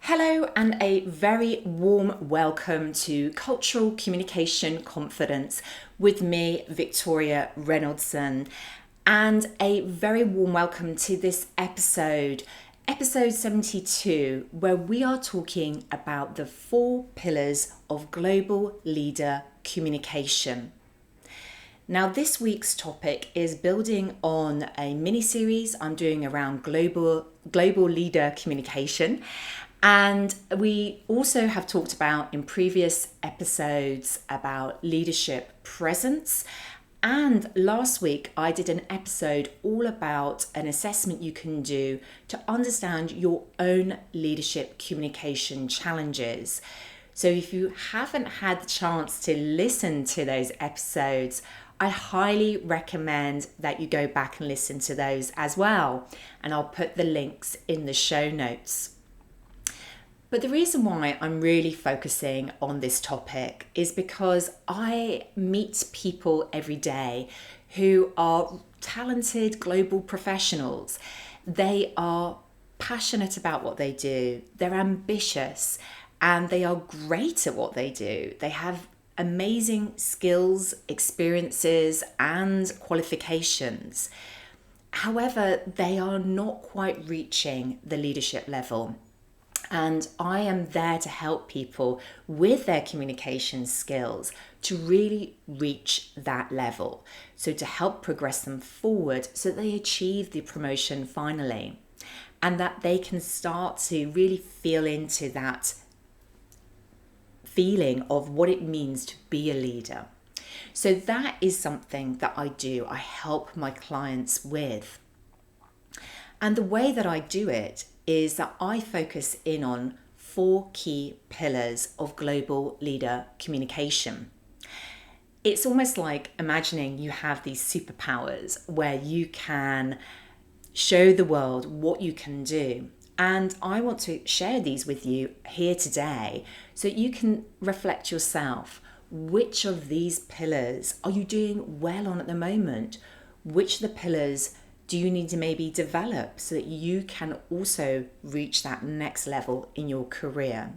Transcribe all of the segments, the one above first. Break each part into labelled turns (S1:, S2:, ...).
S1: Hello and a very warm welcome to Cultural Communication Confidence with me, Victoria Reynoldson, and a very warm welcome to this episode 72, where we are talking about the 4 pillars of global leader communication. Now, this week's topic is building on a mini-series I'm doing around global leader communication. And we also have talked about in previous episodes about leadership presence. And last week, I did an episode all about an assessment you can do to understand your own leadership communication challenges. So if you haven't had the chance to listen to those episodes, I highly recommend that you go back and listen to those as well. And I'll put the links in the show notes. But the reason why I'm really focusing on this topic is because I meet people every day who are talented global professionals. They are passionate about what they do, they're ambitious, and they are great at what they do. They have amazing skills, experiences, and qualifications. However, they are not quite reaching the leadership level. And I am there to help people with their communication skills to really reach that level. So to help progress them forward so that they achieve the promotion finally. And that they can start to really feel into that feeling of what it means to be a leader. So that is something that I do. I help my clients with. And the way that I do it is that I focus in on 4 key pillars of global leader communication. It's almost like imagining you have these superpowers where you can show the world what you can do. And I want to share these with you here today so you can reflect yourself. Which of these pillars are you doing well on at the moment? Which of the pillars do you need to maybe develop so that you can also reach that next level in your career?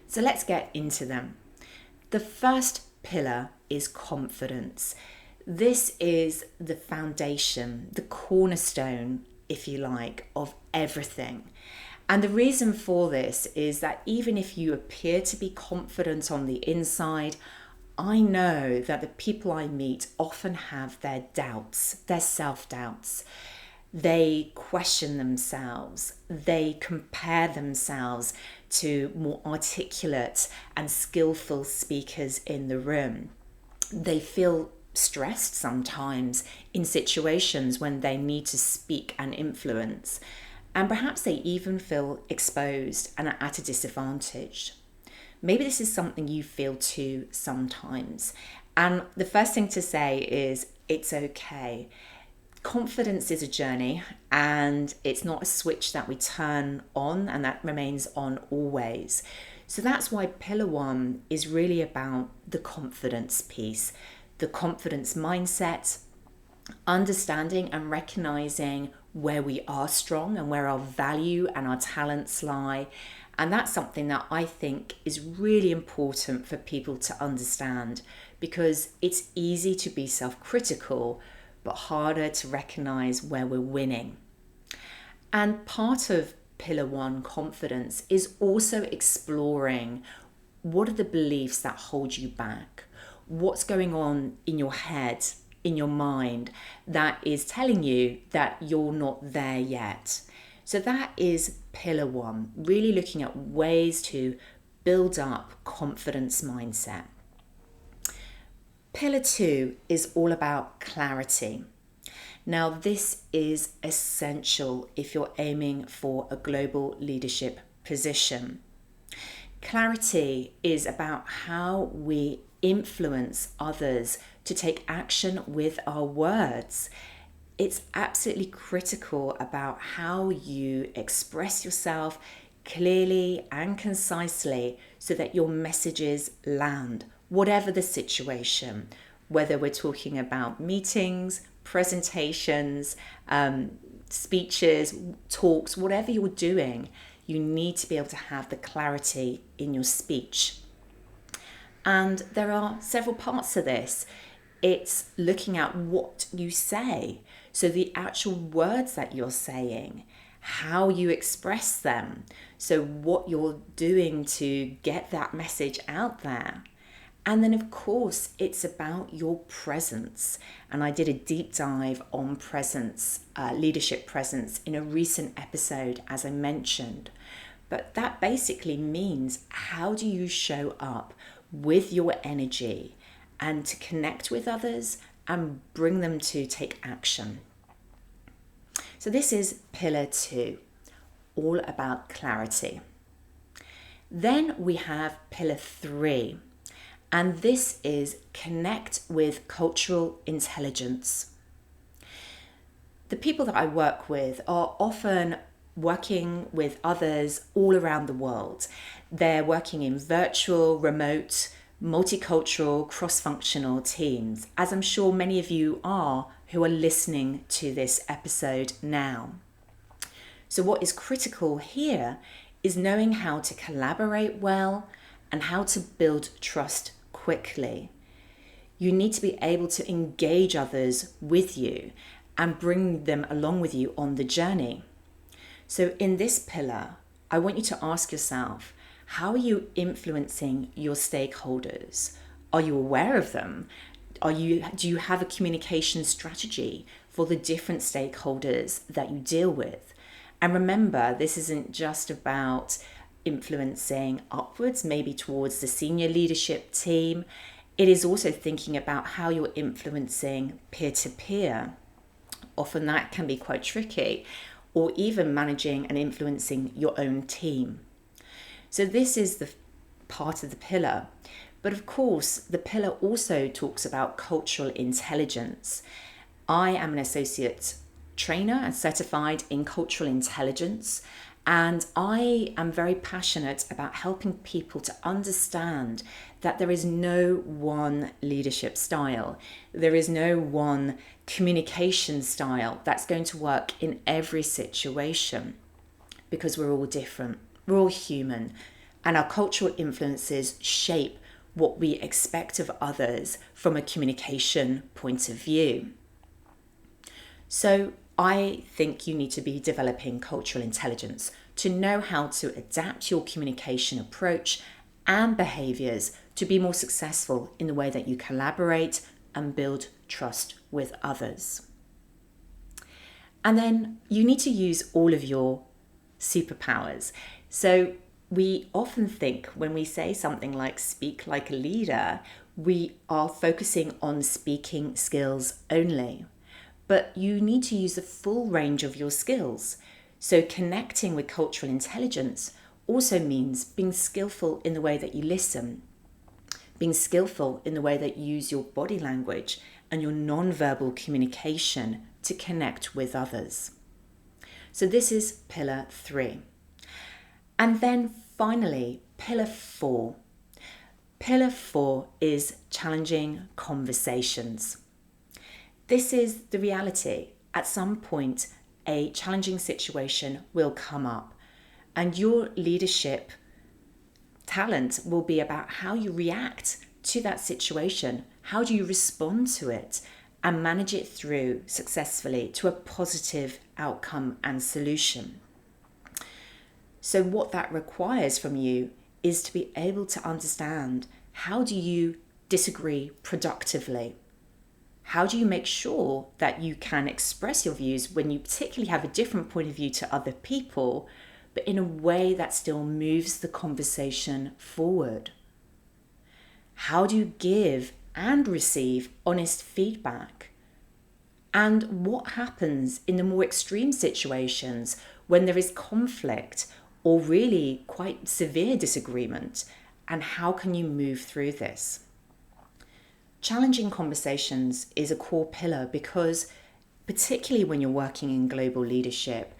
S1: So let's get into them. The first pillar is confidence. This is the foundation, the cornerstone, if you like, of everything. And the reason for this is that even if you appear to be confident on the inside, I know that the people I meet often have their doubts, their self-doubts. They question themselves. They compare themselves to more articulate and skillful speakers in the room. They feel stressed sometimes in situations when they need to speak and influence. And perhaps they even feel exposed and are at a disadvantage. Maybe this is something you feel too sometimes. And the first thing to say is it's okay. Confidence is a journey and it's not a switch that we turn on and that remains on always. So that's why pillar 1 is really about the confidence piece, the confidence mindset, understanding and recognizing where we are strong and where our value and our talents lie. And that's something that I think is really important for people to understand, because it's easy to be self-critical, but harder to recognize where we're winning. And part of pillar 1, confidence, is also exploring what are the beliefs that hold you back? What's going on in your head, in your mind, that is telling you that you're not there yet? So that is pillar 1, really looking at ways to build up confidence mindset. Pillar 2 is all about clarity. Now, this is essential if you're aiming for a global leadership position. Clarity is about how we influence others to take action with our words. It's absolutely critical about how you express yourself clearly and concisely so that your messages land, whatever the situation, whether we're talking about meetings, presentations, speeches, talks, whatever you're doing, You need to be able to have the clarity in your speech. And there are several parts to this. It's looking at what you say. So the actual words that you're saying, how you express them. So what you're doing to get that message out there. And then, of course, it's about your presence. And I did a deep dive on presence, leadership presence, in a recent episode, as I mentioned. But that basically means, how do you show up with your energy and to connect with others and bring them to take action? So this is pillar 2, all about clarity. Then we have pillar 3. And this is connect with cultural intelligence. The people that I work with are often working with others all around the world. They're working in virtual, remote, multicultural, cross-functional teams, as I'm sure many of you are who are listening to this episode now. So what is critical here is knowing how to collaborate well and how to build trust quickly. You need to be able to engage others with you and bring them along with you on the journey. So in this pillar, I want you to ask yourself, how are you influencing your stakeholders? Are you aware of them? Do you have a communication strategy for the different stakeholders that you deal with? And remember, this isn't just about influencing upwards, maybe towards the senior leadership team. It is also thinking about how you're influencing peer-to-peer. Often that can be quite tricky, or even managing and influencing your own team. So this is the part of the pillar. But of course, the pillar also talks about cultural intelligence. I am an associate trainer and certified in cultural intelligence. And I am very passionate about helping people to understand that there is no one leadership style. There is no one communication style that's going to work in every situation, because we're all different. We're all human. And our cultural influences shape what we expect of others from a communication point of view. So I think you need to be developing cultural intelligence to know how to adapt your communication approach and behaviors to be more successful in the way that you collaborate and build trust with others. And then you need to use all of your superpowers. So we often think when we say something like speak like a leader, we are focusing on speaking skills only. But you need to use the full range of your skills. So connecting with cultural intelligence also means being skillful in the way that you listen, being skillful in the way that you use your body language and your non-verbal communication to connect with others. So this is pillar 3. And then finally, pillar 4. Pillar 4 is challenging conversations. This is the reality. At some point, a challenging situation will come up, and your leadership talent will be about how you react to that situation. How do you respond to it and manage it through successfully to a positive outcome and solution? So what that requires from you is to be able to understand, how do you disagree productively? How do you make sure that you can express your views when you particularly have a different point of view to other people, but in a way that still moves the conversation forward? How do you give and receive honest feedback? And what happens in the more extreme situations when there is conflict or really quite severe disagreement? And how can you move through this? Challenging conversations is a core pillar because, particularly when you're working in global leadership,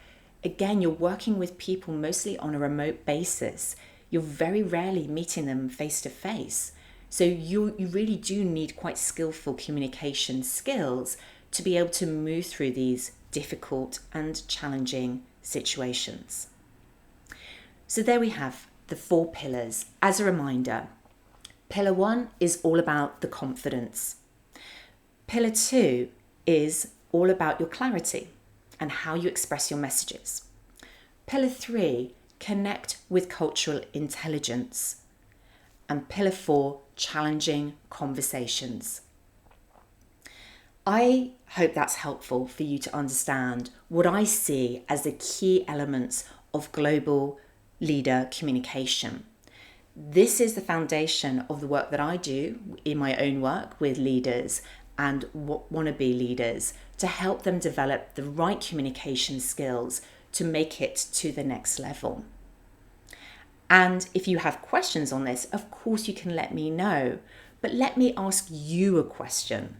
S1: again, you're working with people mostly on a remote basis. You're very rarely meeting them face to face. So you really do need quite skillful communication skills to be able to move through these difficult and challenging situations. So there we have the 4 pillars. As a reminder, pillar 1 is all about the confidence. Pillar 2 is all about your clarity and how you express your messages. Pillar 3, connect with cultural intelligence. And pillar 4, challenging conversations. I hope that's helpful for you to understand what I see as the key elements of global leader communication. This is the foundation of the work that I do in my own work with leaders and wannabe leaders to help them develop the right communication skills to make it to the next level. And if you have questions on this, of course you can let me know, but let me ask you a question.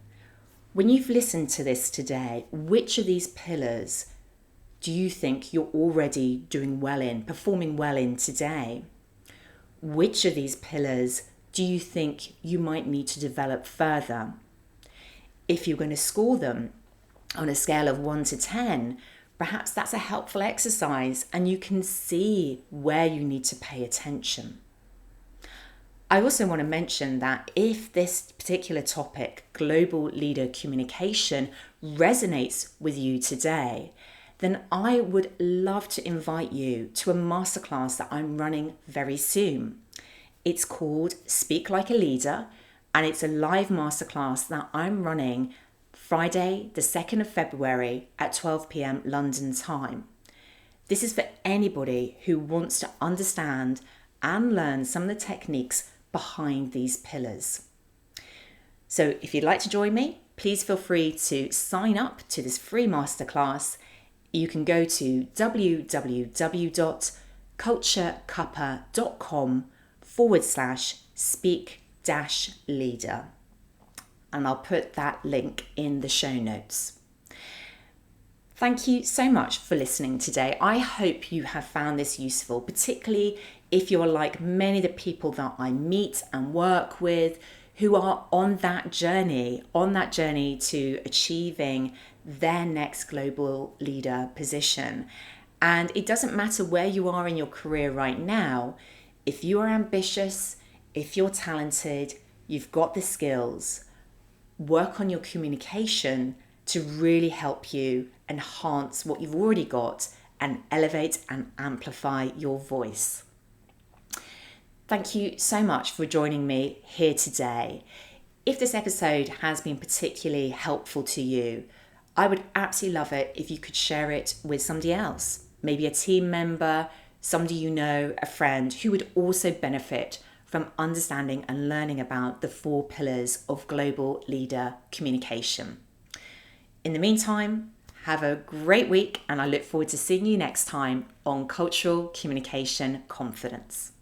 S1: When you've listened to this today, which of these pillars do you think you're already doing well in, performing well in today? Which of these pillars do you think you might need to develop further? If you're going to score them on a scale of 1 to 10, perhaps that's a helpful exercise and you can see where you need to pay attention. I also want to mention that if this particular topic, global leader communication, resonates with you today, then I would love to invite you to a masterclass that I'm running very soon. It's called Speak Like a Leader, and it's a live masterclass that I'm running Friday, the 2nd of February at 12 p.m. London time. This is for anybody who wants to understand and learn some of the techniques behind these pillars. So if you'd like to join me, please feel free to sign up to this free masterclass. You can go to www.culturecuppa.com/speak-leader. And I'll put that link in the show notes. Thank you so much for listening today. I hope you have found this useful, particularly if you're like many of the people that I meet and work with who are on that journey to achieving their next global leader position. And it doesn't matter where you are in your career right now. If you are ambitious, if you're talented, you've got the skills, work on your communication to really help you enhance what you've already got and elevate and amplify your voice. Thank you so much for joining me here today. If this episode has been particularly helpful to you, I would absolutely love it if you could share it with somebody else, maybe a team member, somebody you know, a friend who would also benefit from understanding and learning about the 4 pillars of global leader communication. In the meantime, have a great week and I look forward to seeing you next time on Cultural Communication Confidence.